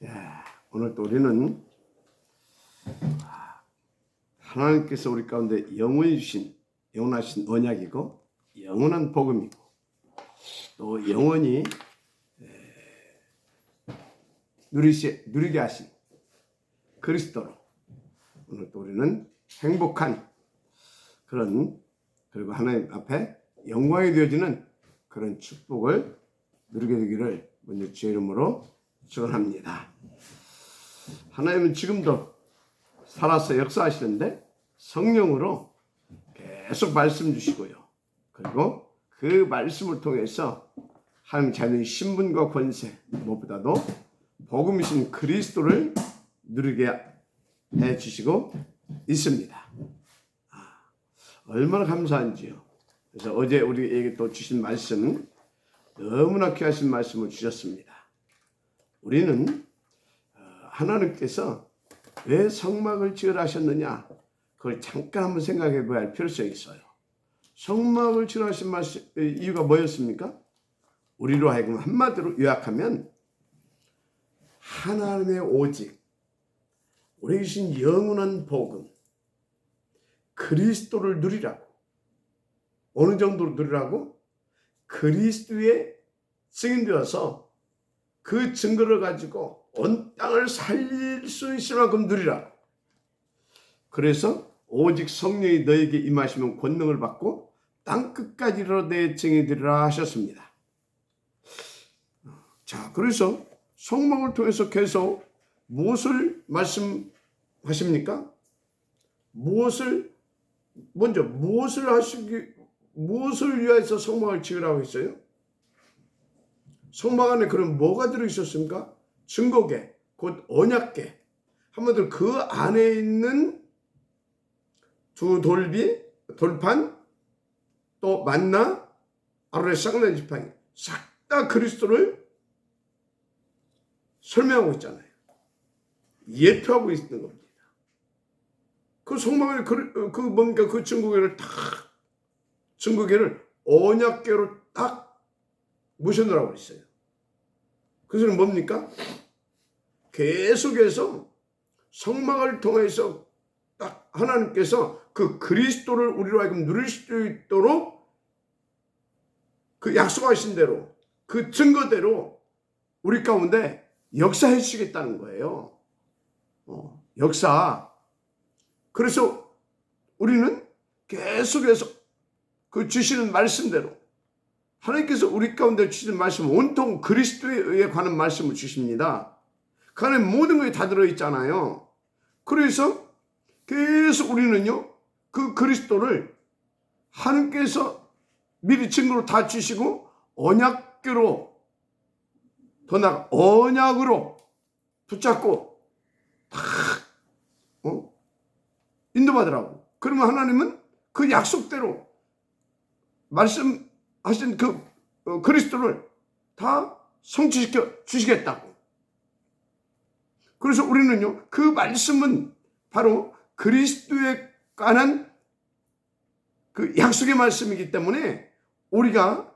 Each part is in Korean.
예, 오늘 또 우리는 하나님께서 우리 가운데 영원히 주신 영원하신 언약이고 영원한 복음이고 또 영원히 누리게 하신 그리스도로 오늘 또 우리는 행복한 그런 그리고 하나님 앞에 영광이 되어지는 그런 축복을 누리게 되기를 먼저 주의 이름으로 축원합니다. 하나님은 지금도 살아서 역사하시는데 성령으로 계속 말씀 주시고요. 그리고 그 말씀을 통해서 하나님 자녀의 신분과 권세 무엇보다도 복음이신 그리스도를 누리게 해주시고 있습니다. 얼마나 감사한지요. 그래서 어제 우리에게 또 주신 말씀 너무나 귀하신 말씀을 주셨습니다. 우리는 하나님께서 왜 성막을 지으라 하셨느냐 그걸 잠깐 한번 생각해 봐야 할 필요성이 있어요. 성막을 지으라 하신 이유가 뭐였습니까? 우리로 하여금 한마디로 요약하면 하나님의 오직 우리 계신 영원한 복음 그리스도를 누리라고. 어느 정도로 누리라고? 그리스도의 증인되어서 그 증거를 가지고 온 땅을 살릴 수 있을 만큼 누리라고. 그래서 오직 성령이 너에게 임하시면 권능을 받고 땅끝까지 이르러 내 증인이 되리라 하셨습니다. 자, 그래서 성막을 통해서 계속 무엇을 말씀하십니까? 무엇을 위하여서 성막을 지으라고 했어요? 성막 안에 그럼 뭐가 들어있었습니까? 증거계, 곧 언약계. 한마디로 그 안에 있는 두 돌비, 돌판, 또 만나, 아론의 쌍난 지팡이 싹 다 그리스도를 설명하고 있잖아요. 예표하고 있는 겁니다. 그 성막 안에 그 증거계를 언약계로 딱 모셔놓으라고 했어요. 그것은 뭡니까? 계속해서 성막을 통해서 딱 하나님께서 그 그리스도를 우리로 하여금 누릴 수 있도록 그 약속하신 대로 그 증거대로 우리 가운데 역사해 주시겠다는 거예요. 역사. 그래서 우리는 계속해서 그 주시는 말씀대로 하나님께서 우리 가운데 주시는 말씀 온통 그리스도에 의해 관한 말씀을 주십니다. 그 안에 모든 것이 다 들어있잖아요. 그래서 계속 우리는요 그 그리스도를 하나님께서 미리 증거로 다 주시고 언약계로 더 나아가 언약으로 붙잡고 다 인도받으라고. 그러면 하나님은 그 약속대로 말씀하신 그 그리스도를 다 성취시켜 주시겠다고. 그래서 우리는요 그 말씀은 바로 그리스도에 관한 그 약속의 말씀이기 때문에 우리가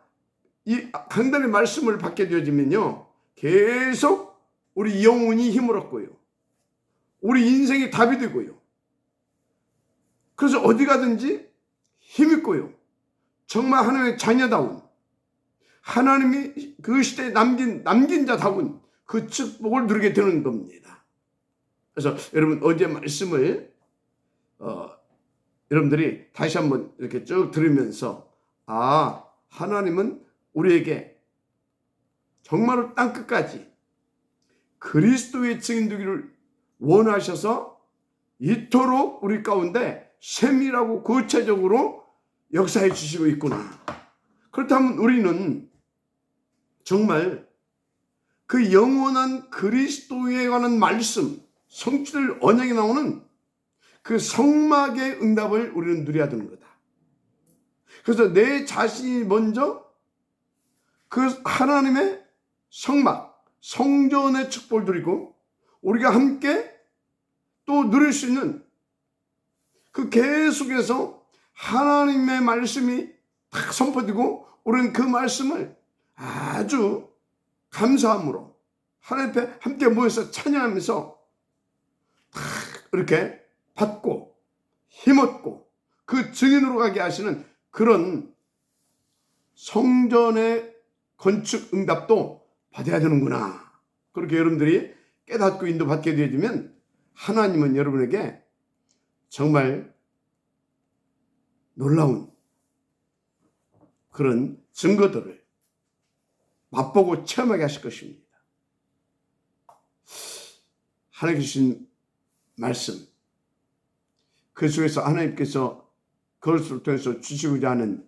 이 강단의 말씀을 받게 되어지면요 계속 우리 영혼이 힘을 얻고요 우리 인생이 답이 되고요 그래서 어디 가든지 힘있고요 정말 하나님의 자녀다운 하나님이 그 시대에 남긴 자다운 그 축복을 누리게 되는 겁니다. 그래서 여러분 어제 말씀을 여러분들이 다시 한번 이렇게 쭉 들으면서 하나님은 우리에게 정말로 땅끝까지 그리스도의 증인 되기를 원하셔서 이토록 우리 가운데 세밀하고 구체적으로 역사해 주시고 있구나. 그렇다면 우리는 정말 그 영원한 그리스도에 관한 말씀, 성취될 언약이 나오는 그 성막의 응답을 우리는 누려야 되는 거다. 그래서 내 자신이 먼저 그 하나님의 성막, 성전의 축복을 누리고 우리가 함께 또 누릴 수 있는 그 계속해서 하나님의 말씀이 딱 선포되고 우리는 그 말씀을 아주 감사함으로 하나님 앞에 함께 모여서 찬양하면서 다 이렇게 받고 힘없고 그 증인으로 가게 하시는 그런 성전의 건축 응답도 받아야 되는구나. 그렇게 여러분들이 깨닫고 인도받게 되어지면 하나님은 여러분에게 정말 놀라운 그런 증거들을 맛보고 체험하게 하실 것입니다. 하나님 주신 말씀, 그 속에서 하나님께서 그것을 통해서 주시고자 하는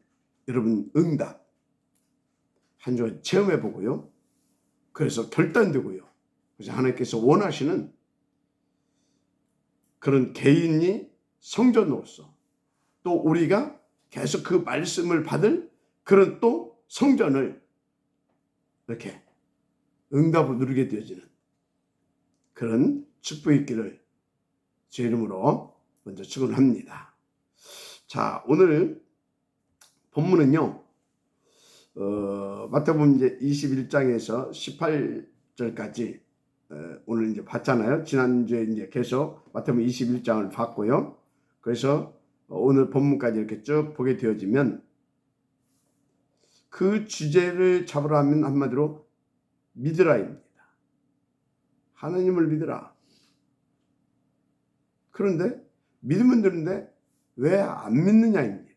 여러분 응답 한 주 체험해 보고요. 그래서 결단되고요. 그래서 하나님께서 원하시는 그런 개인이 성전으로서 또 우리가 계속 그 말씀을 받을 그런 또 성전을 이렇게 응답을 누리게 되어지는 그런 축복이 있기를 제 이름으로 먼저 축원합니다. 자, 오늘 본문은요. 마태복음 이제 21장에서 18절까지 오늘 이제 봤잖아요. 지난주에 이제 계속 마태복음 21장을 봤고요. 그래서 오늘 본문까지 이렇게 쭉 보게 되어지면 그 주제를 잡으라 하면 한마디로 믿으라입니다. 하나님을 믿으라. 그런데 믿으면 되는데 왜 안 믿느냐입니다.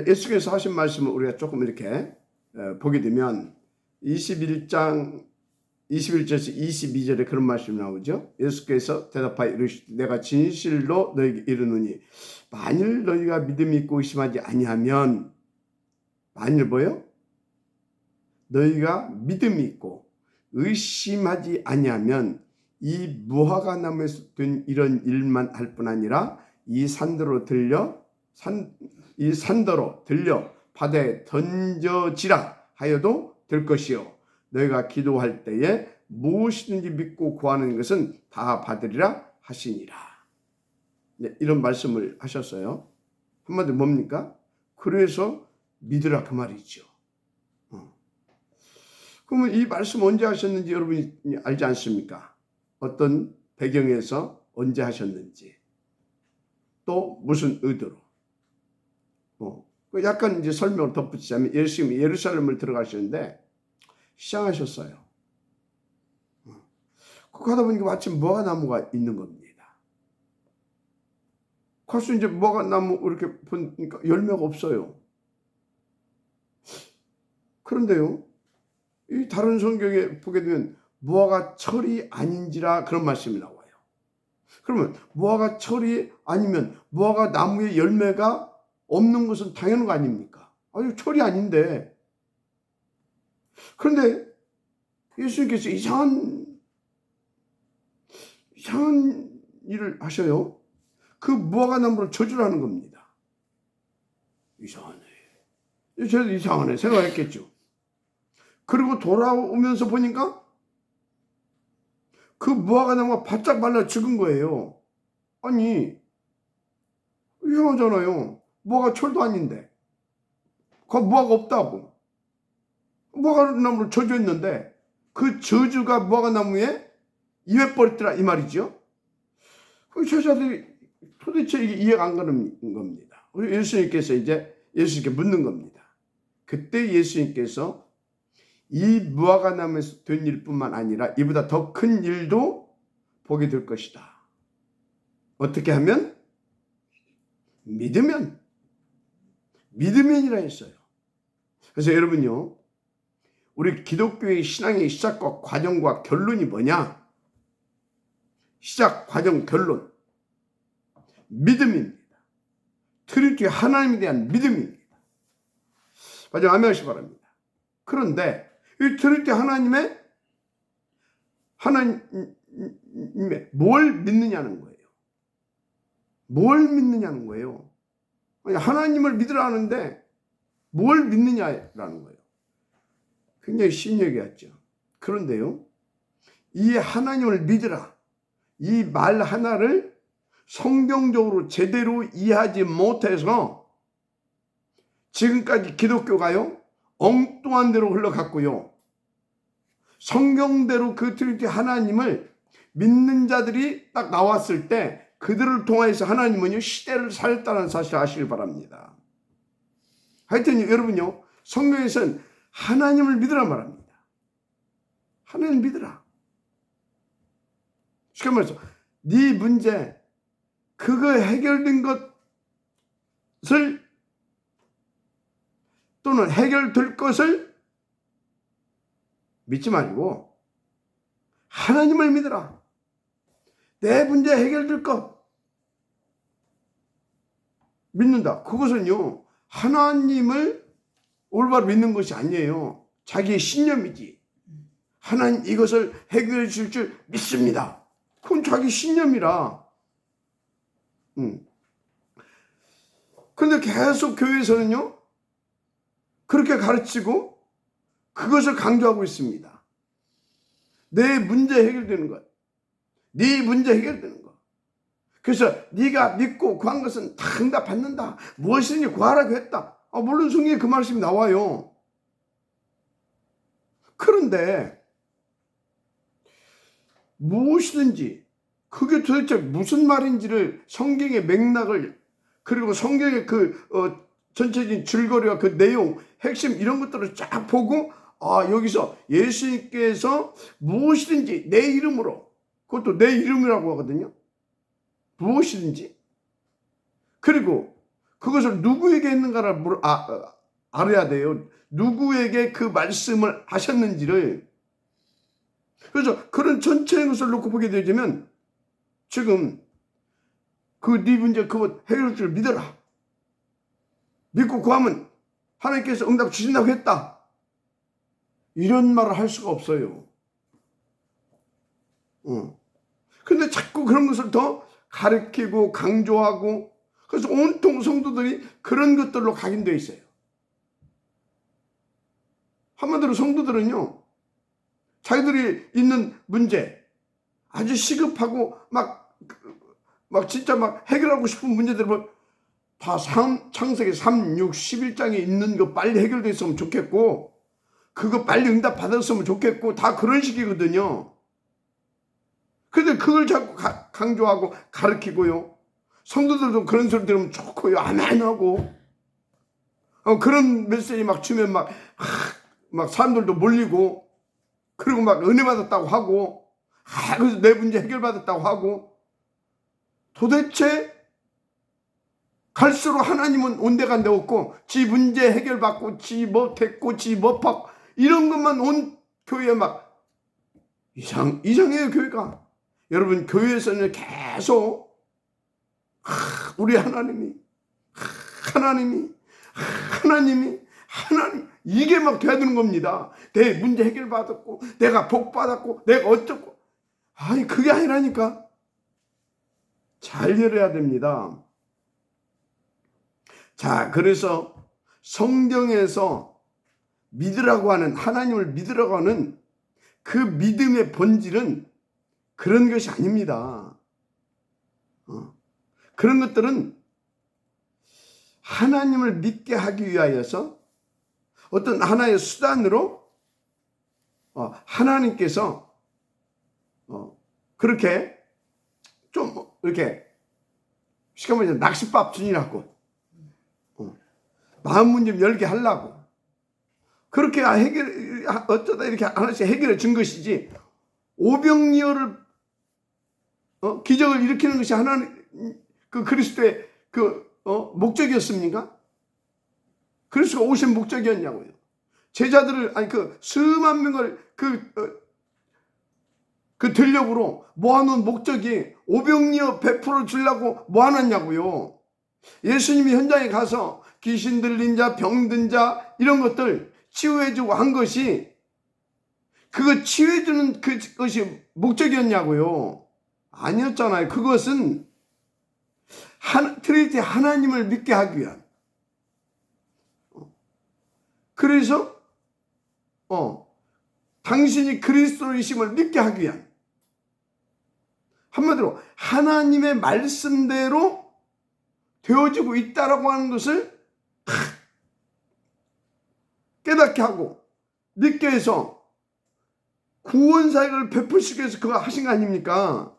예수께서 하신 말씀을 우리가 조금 이렇게 보게 되면 21장 21절에서 22절에 그런 말씀이 나오죠. 예수께서 대답하여 이르시되 내가 진실로 너희에게 이르노니 만일 너희가 믿음이 있고 의심하지 아니하면 만일 뭐요? 너희가 믿음이 있고 의심하지 아니하면 이 무화과나무에서 된 이런 일만 할 뿐 아니라 이 산더러 들려 바다에 던져지라 하여도 될 것이요 너희가 기도할 때에 무엇이든지 믿고 구하는 것은 다 받으리라 하시니라. 네, 이런 말씀을 하셨어요. 한마디로 뭡니까? 그래서 믿으라 그 말이죠. 그러면 이 말씀 언제 하셨는지 여러분이 알지 않습니까? 어떤 배경에서 언제 하셨는지 또 무슨 의도로 약간 이제 설명을 덧붙이자면 예수님이 예루살렘을 들어가시는데 시장하셨어요. 그거 하다 보니까 마침 무화과나무가 있는 겁니다. 가서 이제 무화과나무 이렇게 보니까 열매가 없어요. 그런데요, 이 다른 성경에 보게 되면 무화과 철이 아닌지라 그런 말씀이 나와요. 그러면 무화과 철이 아니면 무화과 나무의 열매가 없는 것은 당연한 거 아닙니까? 아니, 철이 아닌데. 그런데 예수님께서 이상한 일을 하셔요. 그 무화과 나무를 저주하는 겁니다. 이상하네. 저도 이상하네 생각했겠죠. 그리고 돌아오면서 보니까 그 무화과 나무가 바짝 말라 죽은 거예요. 아니, 이상하잖아요. 무화과 철도 아닌데. 그 무화과 없다고. 무화과 나무를 저주했는데 그 저주가 무화과 나무에 임해버렸더라 이 말이죠. 그 저자들이 도대체 이게 이해가 안 가는 겁니다. 예수님께서 이제 예수님께 묻는 겁니다. 그때 예수님께서 이 무화과 나무에서 된 일뿐만 아니라 이보다 더 큰 일도 보게 될 것이다. 어떻게 하면? 믿으면이라 했어요. 그래서 여러분요, 우리 기독교의 신앙의 시작과 과정과 결론이 뭐냐? 시작, 과정, 결론. 믿음입니다. 트리니티 하나님에 대한 믿음입니다. 마지막 아멘 하시기 바랍니다. 그런데 이 트리니티 하나님의 뭘 믿느냐는 거예요. 뭘 믿느냐는 거예요. 아니, 하나님을 믿으라 하는데 뭘 믿느냐라는 거예요. 굉장히 신기하죠. 그런데요, 이 하나님을 믿으라, 이 말 하나를 성경적으로 제대로 이해하지 못해서 지금까지 기독교가요 엉뚱한 대로 흘러갔고요, 성경대로 그 트리니티 하나님을 믿는 자들이 딱 나왔을 때 그들을 통해서 하나님은요 시대를 살렸다는 사실을 아시길 바랍니다. 하여튼 여러분요, 성경에서는 하나님을 믿으라 말합니다. 하나님 믿으라. 쉽게 말해서 네 문제, 그거 해결된 것을 또는 해결될 것을 믿지 말고 하나님을 믿으라. 내 문제 해결될 것 믿는다. 그것은요 하나님을 올바로 믿는 것이 아니에요. 자기의 신념이지. 하나님 이것을 해결해 주실 줄 믿습니다. 그건 자기 신념이라. 그런데 계속 교회에서는요 그렇게 가르치고 그것을 강조하고 있습니다. 내 문제 해결되는 것, 네 문제 해결되는 것. 그래서 네가 믿고 구한 것은 다 응답 받는다. 무엇이든지 구하라고 했다. 물론 성경에 그 말씀이 나와요. 그런데 무엇이든지 그게 도대체 무슨 말인지를 성경의 맥락을 그리고 성경의 전체적인 줄거리와 그 내용, 핵심 이런 것들을 쫙 보고 여기서 예수님께서 무엇이든지 내 이름으로, 그것도 내 이름이라고 하거든요. 무엇이든지. 그리고 그것을 누구에게 했는가를 알아야 돼요. 누구에게 그 말씀을 하셨는지를. 그래서 그런 전체의 것을 놓고 보게 되면 지금 네 문제 그것 해결할 줄 믿어라. 믿고 구하면 하나님께서 응답 주신다고 했다. 이런 말을 할 수가 없어요. 근데 자꾸 그런 것을 더 가르치고 강조하고 그래서 온통 성도들이 그런 것들로 각인되어 있어요. 한마디로 성도들은요 자기들이 있는 문제 아주 시급하고 막 진짜 막 해결하고 싶은 문제들을 다 창세기 3, 6, 11장에 있는 거 빨리 해결됐으면 좋겠고 그거 빨리 응답 받았으면 좋겠고 다 그런 식이거든요. 근데 그걸 자꾸 강조하고 가르치고요. 성도들도 그런 소리 들으면 좋고요. 아멘하고 그런 메시지 막 주면 막 사람들도 몰리고 그리고 막 은혜 받았다고 하고 그래서 내 문제 해결받았다고 하고 도대체 갈수록 하나님은 온데간데 없고 지 문제 해결받고 지 못했고 지 못하고 이런 것만 온 교회에 막 이상해요 교회가. 여러분 교회에서는 계속 우리 하나님 이게 막 돼야 되는 겁니다. 내 문제 해결받았고 내가 복받았고 내가 어쩌고 그게 아니라니까. 잘 열어야 됩니다. 자, 그래서 성경에서 믿으라고 하는 하나님을 믿으라고 하는 그 믿음의 본질은 그런 것이 아닙니다. 그런 것들은 하나님을 믿게 하기 위하여서 어떤 하나의 수단으로 하나님께서 그렇게 좀 이렇게 쉽게 말해서 낚싯밥 주니라고 마음 좀 열게 하려고 그렇게 어쩌다 이렇게 하나씩 해결해 준 것이지 오병이어를 기적을 일으키는 것이 하나님 그리스도의 목적이었습니까? 그리스도가 오신 목적이었냐고요. 제자들을 수만 명을 그 들력으로 모아놓은 목적이 오병이어 100% 주려고 모아놨냐고요. 예수님이 현장에 가서 귀신 들린 자, 병든 자 이런 것들 치유해주고 한 것이 그거 치유해주는 그것이 목적이었냐고요. 아니었잖아요. 그것은 트리니티 하나님을 믿게 하기 위한. 그래서 당신이 그리스도이심을 믿게 하기 위한. 한마디로 하나님의 말씀대로 되어지고 있다라고 하는 것을 깨닫게 하고 믿게 해서 구원 사역을 베푸시기 위해서 그거 하신 거 아닙니까?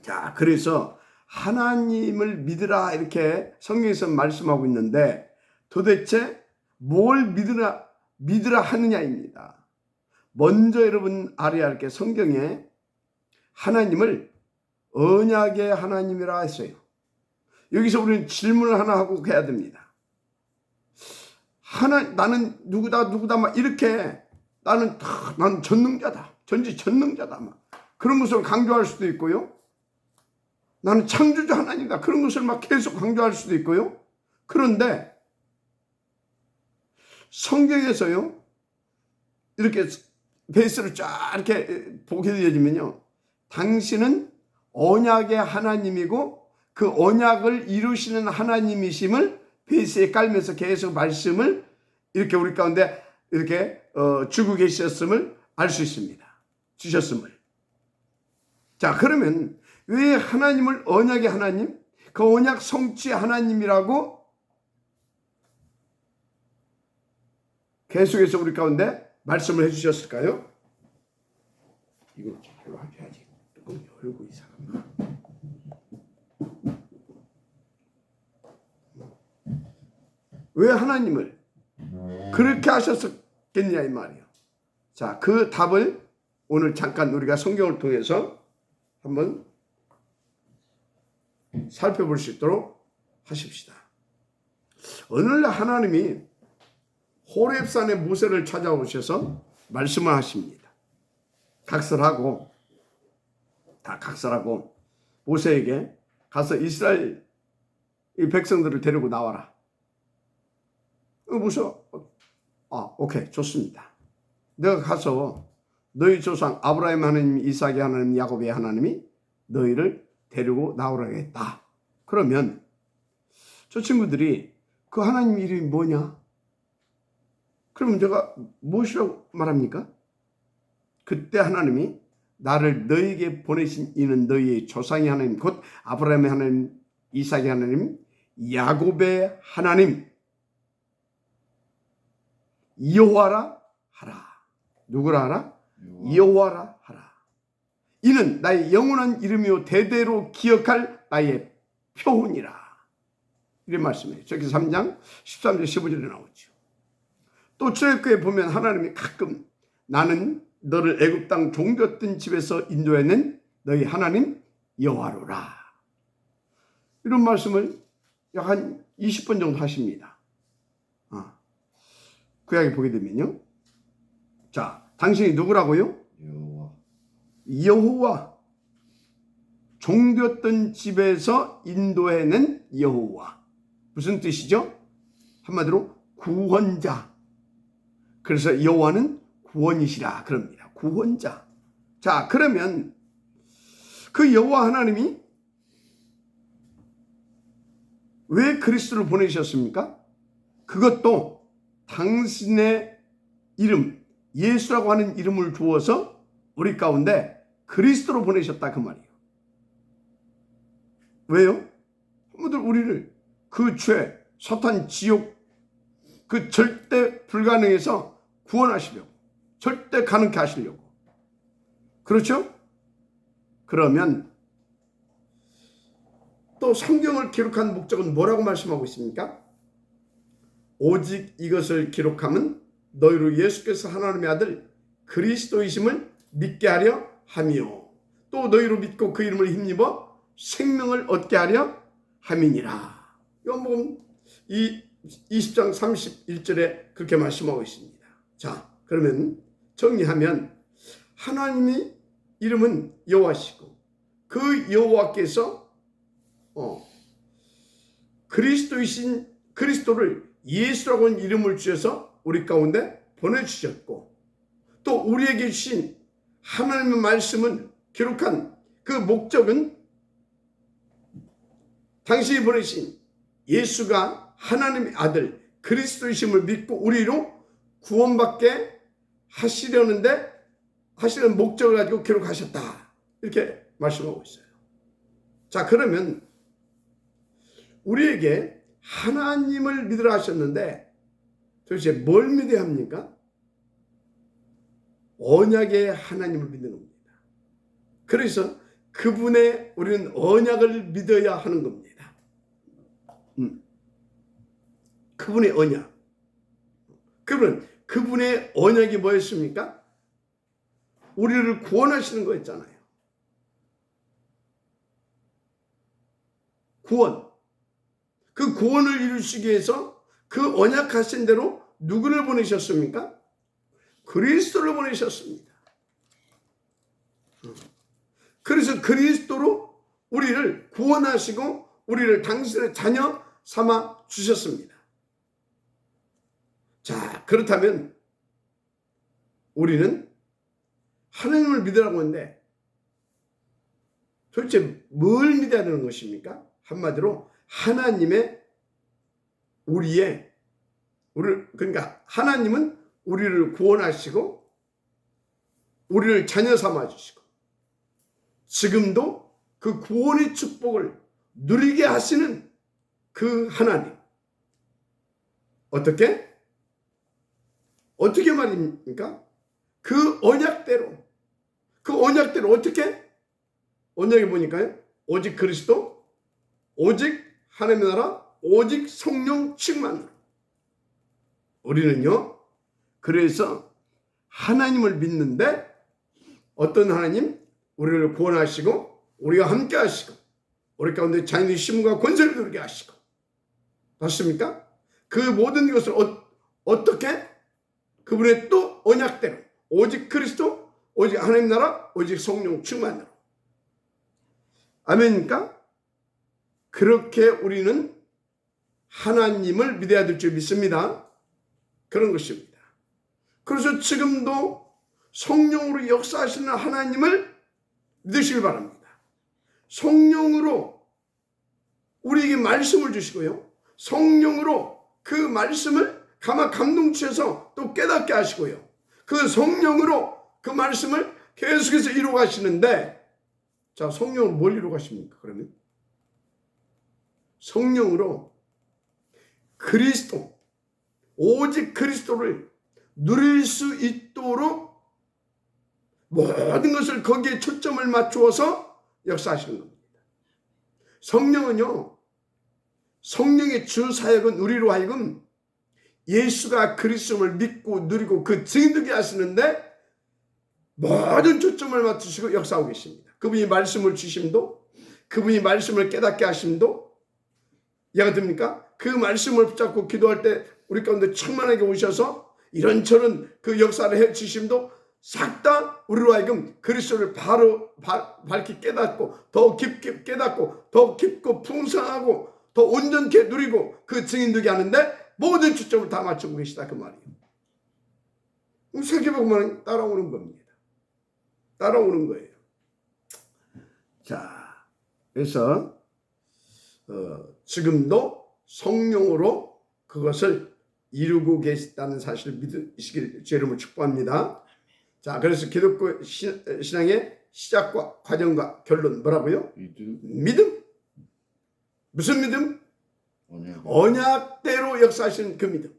자, 그래서 하나님을 믿으라 이렇게 성경에서 말씀하고 있는데 도대체 뭘 믿으라 하느냐입니다. 먼저 여러분 알아야 할 게 성경에 하나님을 언약의 하나님이라 했어요. 여기서 우리는 질문을 하나 하고 해야 됩니다. 나는 누구다 막 이렇게 나는 전능자다, 전지전능자다 막 그런 것을 강조할 수도 있고요. 나는 창조주 하나님이다 그런 것을 막 계속 강조할 수도 있고요. 그런데 성경에서요 이렇게 베이스를 쫙 이렇게 보게 되어지면요, 당신은 언약의 하나님이고 그 언약을 이루시는 하나님이심을 베이스에 깔면서 계속 말씀을 이렇게 우리 가운데 이렇게 주고 계셨음을 알 수 있습니다. 주셨음을. 자, 그러면 왜 하나님을 언약의 하나님, 그 언약 성취의 하나님이라고 계속해서 우리 가운데 말씀을 해주셨을까요? 이거 제대로 해야지. 뚜껑 열고 이 사람. 왜 하나님을 그렇게 하셨겠냐 이 말이에요. 자, 그 답을 오늘 잠깐 우리가 성경을 통해서 한번 살펴볼 수 있도록 하십시다. 어느 날 하나님이 호렙산에 모세를 찾아오셔서 말씀을 하십니다. 각설하고 모세에게 가서 이스라엘 이 백성들을 데리고 나와라. 모세, 오케이, 좋습니다. 내가 가서 너희 조상 아브라함 하나님, 이삭의 하나님, 야곱의 하나님이 너희를 데리고 나오라겠다. 그러면 저 친구들이 그 하나님 이름이 뭐냐? 그러면 제가 무엇이라고 말합니까? 그때 하나님이 나를 너희에게 보내신 이는 너희의 조상의 하나님, 곧 아브라함의 하나님, 이삭의 하나님, 야곱의 하나님 여호와라 하라. 누구라 하라? 여호와라 하라. 이는 나의 영원한 이름이요 대대로 기억할 나의 표훈이라. 이런 말씀이에요. 저기 3장 13절 15절에 나오죠. 또 출애굽기에 보면 하나님이 가끔 나는 너를 애굽 땅 종되었던 집에서 인도해낸 너희 하나님 여호와로라. 이런 말씀을 약 한 20번 정도 하십니다. 구약에 보게 되면요. 자, 당신이 누구라고요? 여호와. 종되었던 집에서 인도해낸 여호와. 무슨 뜻이죠? 한마디로 구원자. 그래서 여호와는 구원이시라 그럽니다. 구원자. 자, 그러면 그 여호와 하나님이 왜 그리스도를 보내셨습니까? 그것도 당신의 이름, 예수라고 하는 이름을 주어서 우리 가운데 그리스도로 보내셨다 그 말이에요. 왜요? 한번들 우리를 그 죄, 사탄, 지옥, 그 절대 불가능해서 구원하시려고, 절대 가능케 하시려고. 그렇죠? 그러면 또 성경을 기록한 목적은 뭐라고 말씀하고 있습니까? 오직 이것을 기록함은 너희로 예수께서 하나님의 아들 그리스도이심을 믿게 하려 함이요, 또 너희로 믿고 그 이름을 힘입어 생명을 얻게 하려 함이니라. 요한복음 20장 31절에 그렇게 말씀하고 있습니다. 자, 그러면 정리하면 하나님의 이름은 여호와시고 그 여호와께서 그리스도이신 그리스도를 예수라고 하는 이름을 주셔서 우리 가운데 보내주셨고, 또 우리에게 주신 하나님의 말씀은 기록한 그 목적은 당신이 보내신 예수가 하나님의 아들 그리스도이심을 믿고 우리로 구원받게 하시려는 목적을 가지고 기록하셨다. 이렇게 말씀하고 있어요. 자, 그러면 우리에게 하나님을 믿으라 하셨는데 도대체 뭘 믿어야 합니까? 언약의 하나님을 믿는 겁니다. 그래서 그분의 우리는 언약을 믿어야 하는 겁니다. 그분의 언약. 그분의 언약이 뭐였습니까? 우리를 구원하시는 거였잖아요. 구원. 그 구원을 이루시기 위해서 그 언약하신 대로 누구를 보내셨습니까? 그리스도를 보내셨습니다. 그래서 그리스도로 우리를 구원하시고 우리를 당신의 자녀 삼아 주셨습니다. 자, 그렇다면 우리는 하나님을 믿으라고 하는데 도대체 뭘 믿어야 되는 것입니까? 한마디로 하나님의 그러니까 하나님은 우리를 구원하시고 우리를 자녀 삼아 주시고 지금도 그 구원의 축복을 누리게 하시는 그 하나님. 어떻게 말입니까? 그 언약대로 어떻게? 언약에 보니까요. 오직 그리스도, 오직 하나님의 나라, 오직 성령 충만으로. 우리는요. 그래서 하나님을 믿는데 어떤 하나님? 우리를 구원하시고 우리가 함께 하시고 우리 가운데 자연의 힘과 권세를 누리게 하시고. 맞습니까? 그 모든 것을 어떻게? 그분의 또 언약대로 오직 그리스도, 오직 하나님 나라, 오직 성령 충만으로. 아멘입니까? 그렇게 우리는 하나님을 믿어야 될 줄 믿습니다. 그런 것입니다. 그래서 지금도 성령으로 역사하시는 하나님을 믿으시길 바랍니다. 성령으로 우리에게 말씀을 주시고요. 성령으로 그 말씀을 감동치셔서 또 깨닫게 하시고요. 그 성령으로 그 말씀을 계속해서 이루어 가시는데, 자, 성령으로 뭘 이루어 가십니까? 그러면 성령으로 그리스도, 오직 그리스도를 누릴 수 있도록 모든 것을 거기에 초점을 맞추어서 역사하시는 겁니다. 성령은요, 성령의 주 사역은 우리로 하여금 예수가 그리스도를 믿고 누리고 그 증인되게 하시는데 모든 초점을 맞추시고 역사하고 계십니다. 그분이 말씀을 주심도, 그분이 말씀을 깨닫게 하심도, 이해가 됩니까? 그 말씀을 붙잡고 기도할 때 우리 가운데 충만하게 오셔서 이런저런 그 역사를 해 주심도 싹 다 우리로 하여금 그리스도를 바로 밝히 깨닫고 더 깊게 깨닫고 더 깊고 풍성하고 더 온전케 누리고 그 증인되게 하는데 모든 초점을 다 맞추고 계시다 그 말이에요. 세계복음은 따라오는 겁니다. 따라오는 거예요. 자, 그래서 지금도 성령으로 그것을 이루고 계시다는 사실을 믿으시길 주 이름으로 축복합니다. 자, 그래서 기독교 신앙의 시작과 과정과 결론 뭐라고요? 믿음. 무슨 믿음? 언약대로 역사하시는 그 믿음.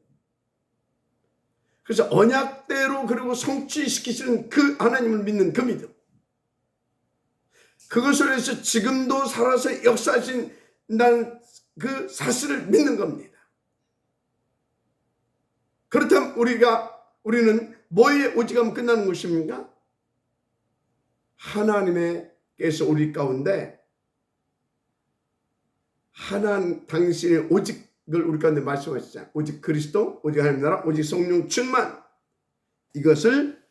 그래서 언약대로 그리고 성취시키시는 그 하나님을 믿는 그 믿음. 그것을 해서 지금도 살아서 역사하신다는 그 사실을 믿는 겁니다. 그렇다면 우리는 뭐에 오직하면 끝나는 것입니까? 하나님께서 우리 가운데 하나님 당신의 오직을 우리 가운데 말씀하시잖아요. 오직 그리스도, 오직 하나님 나라, 오직 성령 충만. 이것을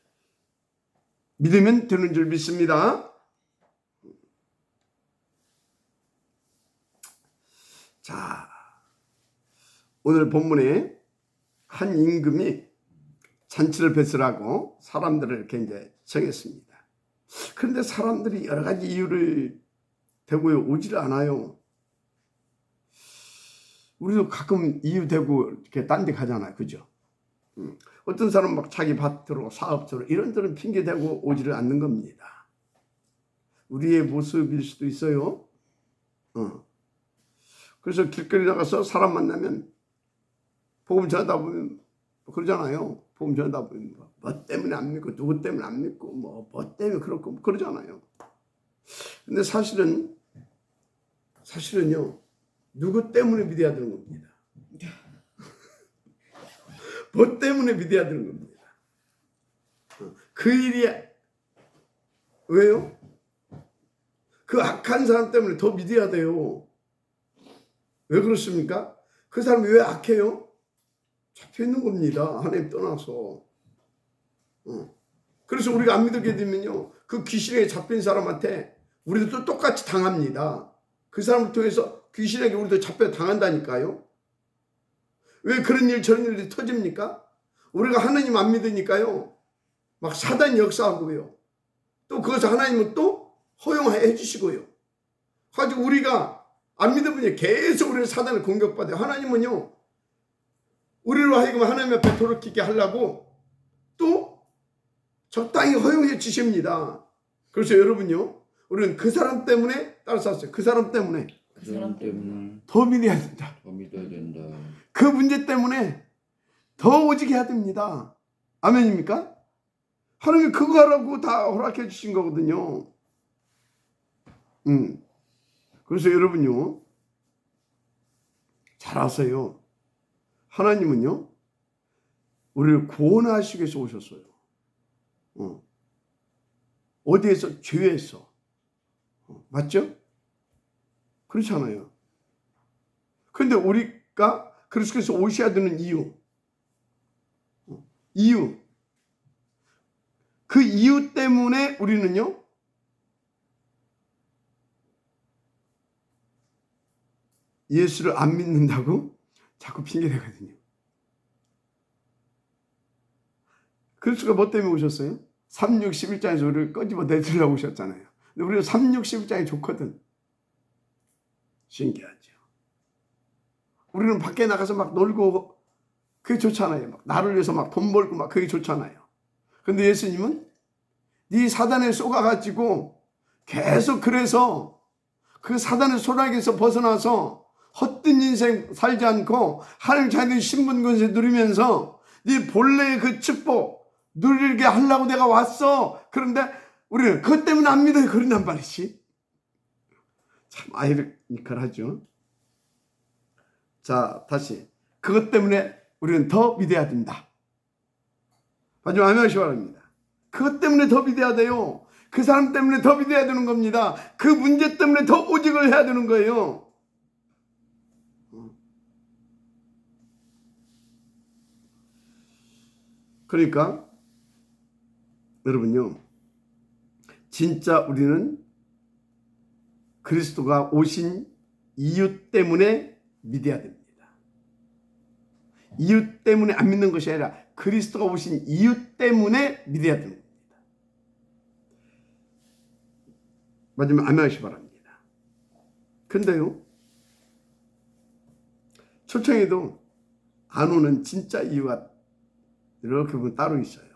믿으면 되는 줄 믿습니다. 자, 오늘 본문에 한 임금이 잔치를 베풀라고 사람들을 이렇게 이제 정했습니다. 그런데 사람들이 여러 가지 이유를 대고 오지를 않아요. 우리도 가끔 이유 대고 이렇게 딴 데 가잖아요. 그죠? 어떤 사람은 막 자기 밭으로 사업처로 이런저런 핑계 대고 오지를 않는 겁니다. 우리의 모습일 수도 있어요. 그래서 길거리 나가서 사람 만나면 복음 전하다 보면 그러잖아요. 복음 전하다 보면 뭐 때문에 안 믿고 누구 때문에 안 믿고 뭐 때문에 그렇고 그러잖아요. 근데 사실은요 누구 때문에 믿어야 되는 겁니다. 뭐 때문에 믿어야 되는 겁니다. 그 일이 왜요? 그 악한 사람 때문에 더 믿어야 돼요. 왜 그렇습니까? 그 사람이 왜 악해요? 잡혀 있는 겁니다. 하나님 떠나서. 그래서 우리가 안 믿게 되면요, 그 귀신에게 잡힌 사람한테 우리도 또 똑같이 당합니다. 그 사람을 통해서 귀신에게 우리도 잡혀 당한다니까요. 왜 그런 일 저런 일이 터집니까? 우리가 하나님 안 믿으니까요, 막 사단이 역사하고요. 또 그것을 하나님은 또 허용해 주시고요. 가지고 우리가 안 믿으면 계속 우리는 사단을 공격받아요. 하나님은요, 우리로 하여금 하나님 앞에 돌이키게 하려고 또 적당히 허용해 주십니다. 그래서 여러분요, 우리는 그 사람 때문에 따라서 왔어요. 그 사람 때문에 더 믿어야 된다. 더 믿어야 된다. 그 문제 때문에 더 오직 해야 됩니다. 아멘입니까? 하나님이 그거 하라고 다 허락해 주신 거거든요. 그래서 여러분요, 잘 아세요. 하나님은요, 우리를 구원하시기 위해서 오셨어요. 어디에서? 죄에서. 맞죠? 그렇잖아요. 그런데 우리가 그리스도께서 오셔야 되는 이유. 그 이유 때문에 우리는요, 예수를 안 믿는다고 자꾸 핑계대거든요. 그리스도가 뭐 때문에 오셨어요? 3, 6, 11장에서 우리를 끄집어 내주려고 오셨잖아요. 근데 우리가 3, 6, 11장이 좋거든. 신기하죠. 우리는 밖에 나가서 막 놀고 그게 좋잖아요. 막 나를 위해서 막 돈 벌고 막 그게 좋잖아요. 근데 예수님은 네 사단에 쏘가가지고 계속 그래서 그 사단의 소락에서 벗어나서 헛된 인생 살지 않고 하나님 자녀의 신분 권세 누리면서 네 본래의 그 축복 누리게 하려고 내가 왔어. 그런데 우리는 그것 때문에 안 믿어요. 그런단 말이지. 참 아이러니컬하죠. 자, 다시 그것 때문에 우리는 더 믿어야 된다. 마지막 아멘 하시기 바랍니다. 그것 때문에 더 믿어야 돼요. 그 사람 때문에 더 믿어야 되는 겁니다. 그 문제 때문에 더 오직을 해야 되는 거예요. 그러니까 여러분요, 진짜 우리는 그리스도가 오신 이유 때문에 믿어야 됩니다. 이유 때문에 안 믿는 것이 아니라 그리스도가 오신 이유 때문에 믿어야 됩니다. 마지막 아멘 하시기 바랍니다. 근데요, 초청에도 안 오는 진짜 이유가 이렇게 보면 따로 있어요.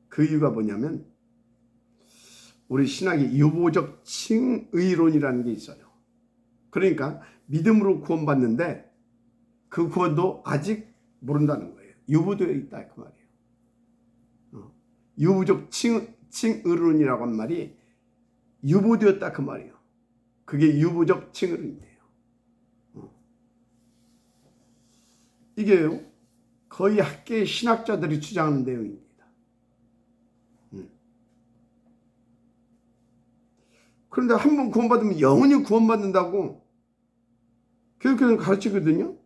그 이유가 뭐냐면 우리 신학의 유보적 칭의론이라는 게 있어요. 그러니까 믿음으로 구원받는데 그 구원도 아직 모른다는 거예요. 유보되어 있다 그 말이에요. 유보적 칭의론이라고 하는 말이 유보되었다 그 말이에요. 그게 유보적 칭의론이에요. 이게요, 거의 학계의 신학자들이 주장하는 내용입니다. 그런데 한 번 구원받으면 영원히 구원받는다고 교육교는 가르치거든요.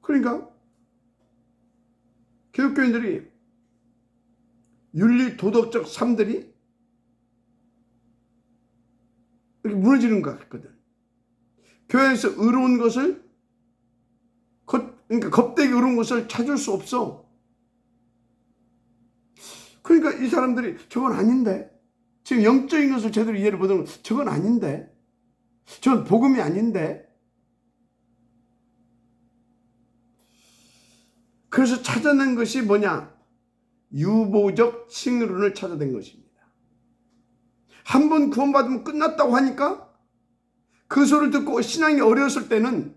그러니까 교육교인들이 윤리 도덕적 삶들이 이렇게 무너지는 것 같거든. 교회에서 의로운 것을 그러니까 겁되게 의로운 것을 찾을 수 없어. 그러니까 이 사람들이 저건 아닌데, 지금 영적인 것을 제대로 이해를 못하면 저건 아닌데, 저건 복음이 아닌데. 그래서 찾아낸 것이 뭐냐? 유보적 칭의론을 찾아낸 것입니다. 한 번 구원받으면 끝났다고 하니까 그 소리를 듣고 신앙이 어려웠을 때는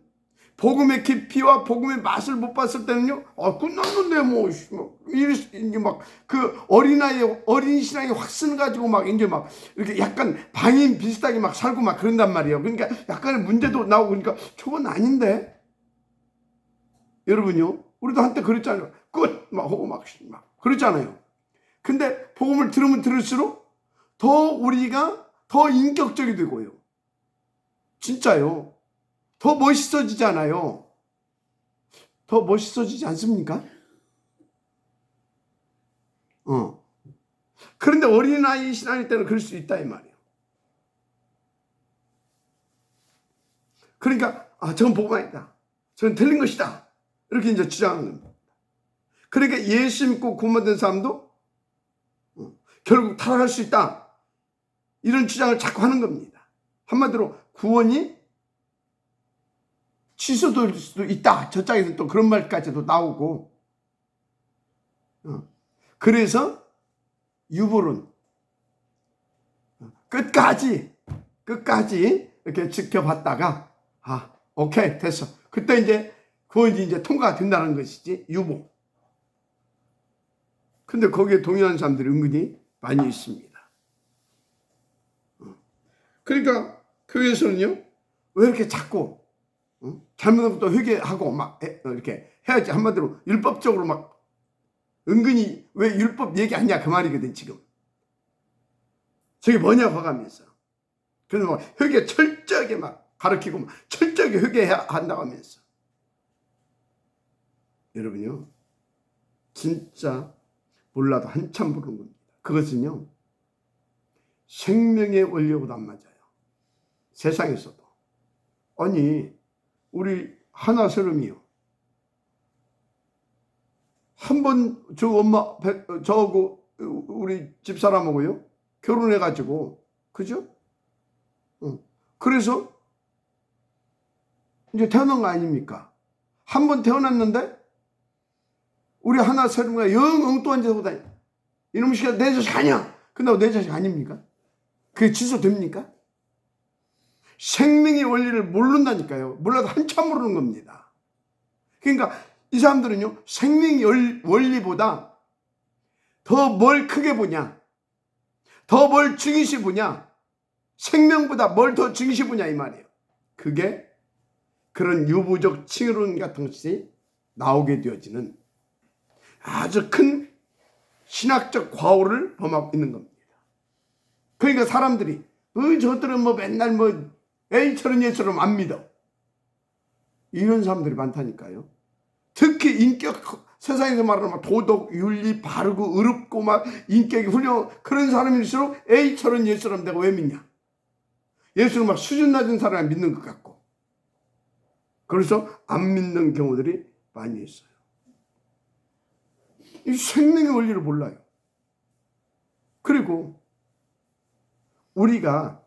복음의 깊이와 복음의 맛을 못 봤을 때는요, 끝났는데 뭐 이제 막 그 어린 신앙이 확 쓰가지고 막 이제 막 이렇게 약간 방임 비슷하게 막 살고 막 그런단 말이에요. 그러니까 약간의 문제도 나오고 그러니까 저건 아닌데 여러분요, 우리도 한때 그랬잖아요. 끝 막 하고 막 그랬잖아요. 근데 복음을 들으면 들을수록 더 우리가 더 인격적이 되고요. 진짜요. 더 멋있어지잖아요. 더 멋있어지지 않습니까? 그런데 어린아이 신앙일 때는 그럴 수 있다 이 말이에요. 그러니까 저건 복음 아니다. 저건 틀린 것이다. 이렇게 이제 주장하는 겁니다. 그러니까 예수 믿고 구원받은 사람도 결국 타락할 수 있다. 이런 주장을 자꾸 하는 겁니다. 한마디로 구원이 취소될 수도 있다. 저짝에서 또 그런 말까지도 나오고. 그래서 유불은 끝까지 이렇게 지켜봤다가 오케이 됐어. 그때 이제 구원이 이제 통과가 된다는 것이지 유보. 근데 거기에 동의하는 사람들이 은근히 많이 있습니다. 그러니까 교회에서는요, 왜 이렇게 자꾸 잘못한 것도 회개하고 막 이렇게 해야지. 한마디로 율법적으로 막 은근히 왜 율법 얘기하냐 그 말이거든 지금. 저게 뭐냐고 하면서. 그래서 막 회개 철저하게 막 가르치고 막 철저하게 회개해야 한다고 하면서. 여러분요, 진짜 몰라도 한참 모르는 겁니다. 그것은요, 생명의 원리하고도 안 맞아요. 세상에서도. 아니 우리 하나 세롬이요, 한 번 저 엄마 저하고 우리 집사람하고요 결혼해가지고, 그죠? 그래서 이제 태어난 거 아닙니까? 한 번 태어났는데 우리 하나 세롬이가 영 엉뚱한 짓 하고 다니. 이놈의 새끼야 내 자식 아니야. 근데 내 자식 아닙니까? 그게 취소됩니까? 생명의 원리를 모른다니까요. 몰라도 한참 모르는 겁니다. 그러니까 이 사람들은요, 생명의 원리보다 더 뭘 크게 보냐, 더 뭘 중요시 보냐, 생명보다 뭘 더 중요시 보냐 이 말이에요. 그게 그런 유부적 칭의론 같은 것이 나오게 되어지는 아주 큰 신학적 과오를 범하고 있는 겁니다. 그러니까 사람들이 저들은 뭐 맨날 뭐 A처럼 예처럼 안 믿어, 이런 사람들이 많다니까요. 특히 인격, 세상에서 말하는 도덕, 윤리 바르고 의롭고 막 인격이 훌륭한 그런 사람일수록 A처럼 예처럼 내가 왜 믿냐. 예수는 막 수준 낮은 사람을 믿는 것 같고, 그래서 안 믿는 경우들이 많이 있어요. 이 생명의 원리를 몰라요. 그리고 우리가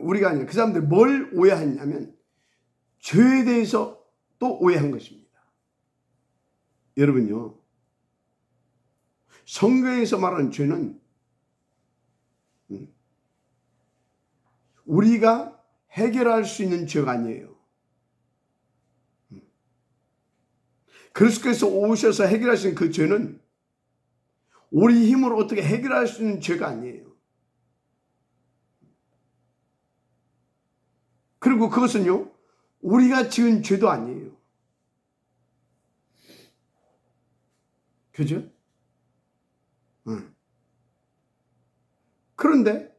우리가 아니라 그 사람들이 뭘 오해했냐면 죄에 대해서 또 오해한 것입니다. 여러분요, 성경에서 말하는 죄는 우리가 해결할 수 있는 죄가 아니에요. 그리스도께서 오셔서 해결하신 그 죄는 우리 힘으로 어떻게 해결할 수 있는 죄가 아니에요. 그리고 그것은요, 우리가 지은 죄도 아니에요. 그죠? 그런데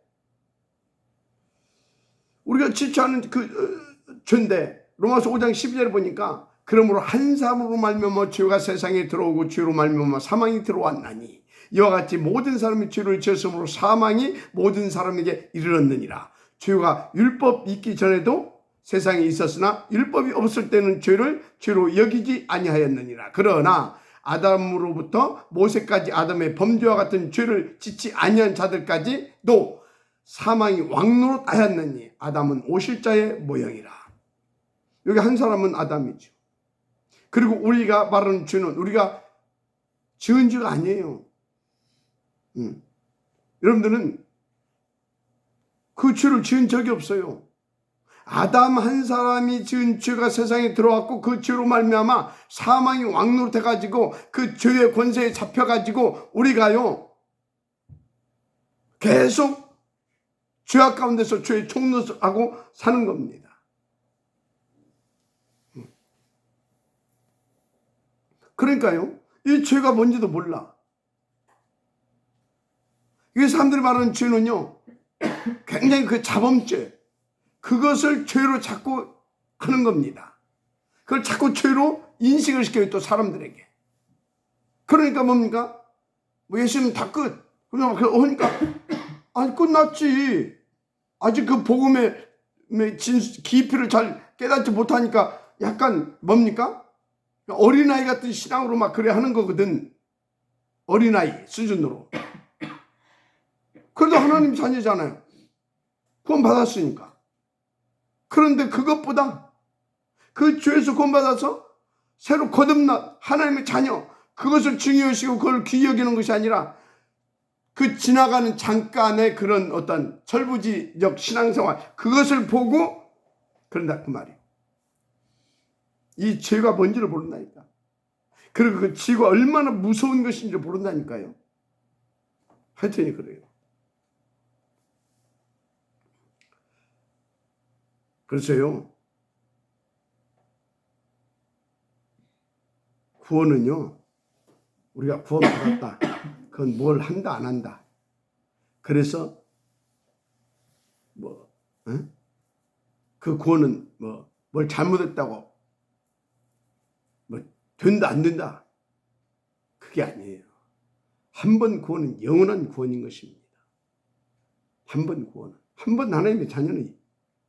우리가 지체하는 그 죄인데, 로마서 5장 12절에 보니까 그러므로 한 사람으로 말미암아 죄가 세상에 들어오고 죄로 말미암아 사망이 들어왔나니 이와 같이 모든 사람이 죄를 지었으므로 사망이 모든 사람에게 이르렀느니라. 죄가 율법 있기 전에도 세상에 있었으나 율법이 없을 때는 죄를 죄로 여기지 아니하였느니라. 그러나 아담으로부터 모세까지 아담의 범죄와 같은 죄를 짓지 아니한 자들까지도 사망이 왕노릇하였느니 아담은 오실자의 모형이라. 여기 한 사람은 아담이죠. 그리고 우리가 말하는 죄는 우리가 지은 죄가 아니에요. 여러분들은 그 죄를 지은 적이 없어요. 아담 한 사람이 지은 죄가 세상에 들어왔고 그 죄로 말미암아 사망이 왕노릇해 가지고 그 죄의 권세에 잡혀 가지고 우리가요 계속 죄악 가운데서 죄의 총노릇하고 사는 겁니다. 그러니까요, 이 죄가 뭔지도 몰라. 이 사람들이 말하는 죄는요, 굉장히 그 자범죄, 그것을 죄로 자꾸 하는 겁니다. 그걸 자꾸 죄로 인식을 시켜요, 또 사람들에게. 그러니까 뭡니까? 뭐 예수님 다 끝. 그러니까 아니 끝났지. 아직 그 복음의 깊이를 잘 깨닫지 못하니까 약간 뭡니까? 어린아이 같은 신앙으로 막 그래 하는 거거든. 어린아이 수준으로. 그래도 하나님 자녀잖아요. 구원 받았으니까. 그런데 그것보다 그 죄에서 구원 받아서 새로 거듭난 하나님의 자녀, 그것을 중요시하고 그걸 귀히 여기는 것이 아니라 그 지나가는 잠깐의 그런 어떤 철부지적 신앙생활, 그것을 보고 그런다 그 말이에요. 이 죄가 뭔지를 모른다니까. 그리고 그 죄가 얼마나 무서운 것인지 모른다니까요. 하여튼이 그래요. 그래서요, 구원은요, 우리가 구원 받았다. 그건 뭘 한다 안 한다. 그래서 그 구원은 뭘 잘못했다고 된다 안 된다. 그게 아니에요. 한 번 구원은 영원한 구원인 것입니다. 한 번 구원은. 한 번 하나님의 자녀는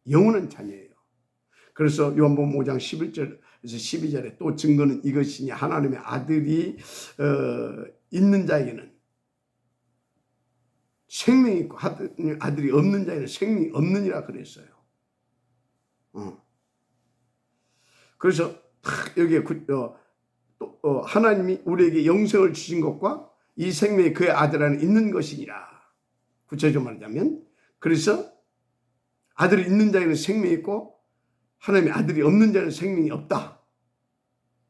영원한 자녀예요. 그래서 요한복음 5장 11절에서 12절에 또 증거는 이것이니 하나님의 아들이 있는 자에게는 생명이 있고 아들이 없는 자에는 생명이 없느니라 그랬어요. 그래서 여기에 하나님이 우리에게 영생을 주신 것과 이 생명이 그의 아들 안에 있는 것이니라. 구체적으로 말하자면, 그래서 아들이 있는 자에는 생명이 있고 하나님의 아들이 없는 자에는 생명이 없다.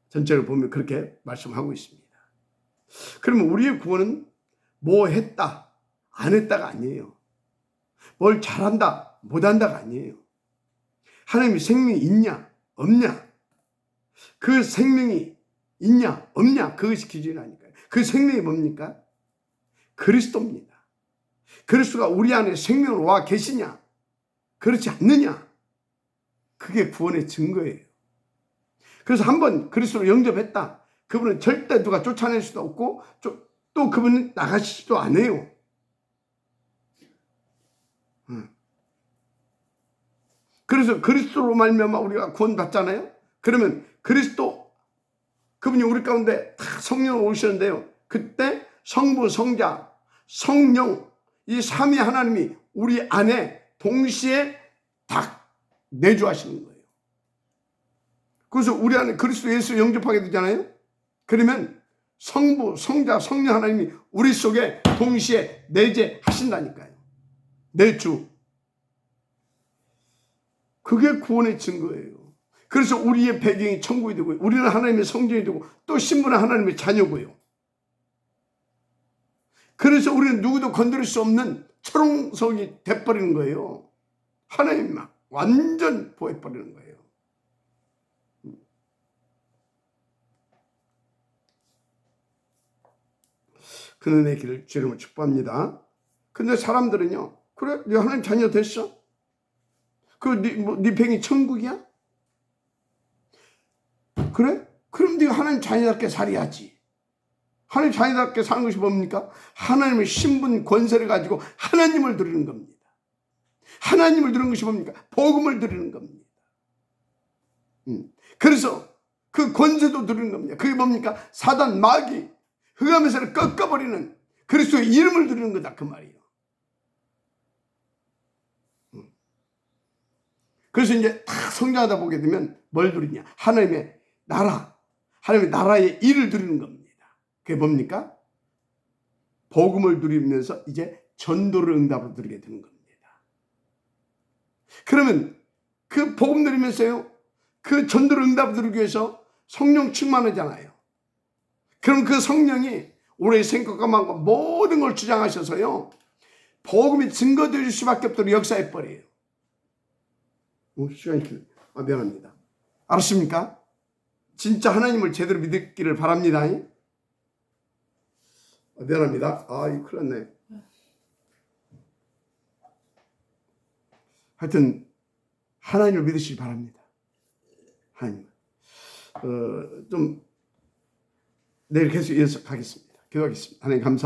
전체를 보면 그렇게 말씀하고 있습니다. 그러면 우리의 구원은 뭐 했다 안 했다가 아니에요. 뭘 잘한다 못한다가 아니에요. 하나님의 생명이 있냐 없냐, 그 생명이 있냐 없냐, 그것이 기준이라니까요. 그 생명이 뭡니까? 그리스도입니다. 그리스도가 우리 안에 생명으로 와 계시냐 그렇지 않느냐, 그게 구원의 증거예요. 그래서 한번 그리스도를 영접했다, 그분은 절대 누가 쫓아낼 수도 없고 또 그분은 나가시지도 않아요. 그래서 그리스도로 말미암아 우리가 구원받잖아요. 그러면 그리스도, 그분이 우리 가운데 다 성령으로 오셨는데요, 그때 성부, 성자, 성령, 이 삼위 하나님이 우리 안에 동시에 다 내주하시는 거예요. 그래서 우리 안에 그리스도 예수 영접하게 되잖아요. 그러면 성부, 성자, 성령 하나님이 우리 속에 동시에 내재하신다니까요. 내주. 그게 구원의 증거예요. 그래서 우리의 배경이 천국이 되고 우리는 하나님의 성전이 되고 또 신분은 하나님의 자녀고요. 그래서 우리는 누구도 건드릴 수 없는 철옹석이 돼버리는 거예요. 하나님이 막 완전 보호해버리는 거예요. 그 은혜의 길을 주님을 축복합니다. 근데 사람들은요, 그래? 네 하나님 자녀 됐어? 네 병이 천국이야? 그래? 그럼 네가 하나님 자녀답게 살아야지. 하나님 자녀답게 사는 것이 뭡니까? 하나님의 신분 권세를 가지고 하나님을 드리는 겁니다. 하나님을 드리는 것이 뭡니까? 복음을 드리는 겁니다. 그래서 그 권세도 드리는 겁니다. 그게 뭡니까? 사단, 마귀, 흑암에서를 꺾어버리는 그리스도의 이름을 드리는 거다 그 말이에요. 그래서 이제 다 성장하다 보게 되면 뭘 드리냐? 하나님의 나라, 하나님의 나라의 일을 드리는 겁니다. 그게 뭡니까? 복음을 드리면서 이제 전도를 응답으로 드리게 되는 겁니다. 그러면 그 복음 누리면서요, 그 전도를 응답 누리기 위해서 성령 충만하잖아요. 그럼 그 성령이 우리의 생각과 마음과 모든 걸 주장하셔서요, 복음이 증거될 수밖에 없도록 역사해 버려요. 시간이 길어요. 미안합니다. 알았습니까? 진짜 하나님을 제대로 믿기를 바랍니다. 미안합니다. 이거 큰일 났네. 하여튼 하나님을 믿으시기 바랍니다. 하나님. 좀 내일 계속 이어서 가겠습니다. 기도하겠습니다. 하나님 감사합니다.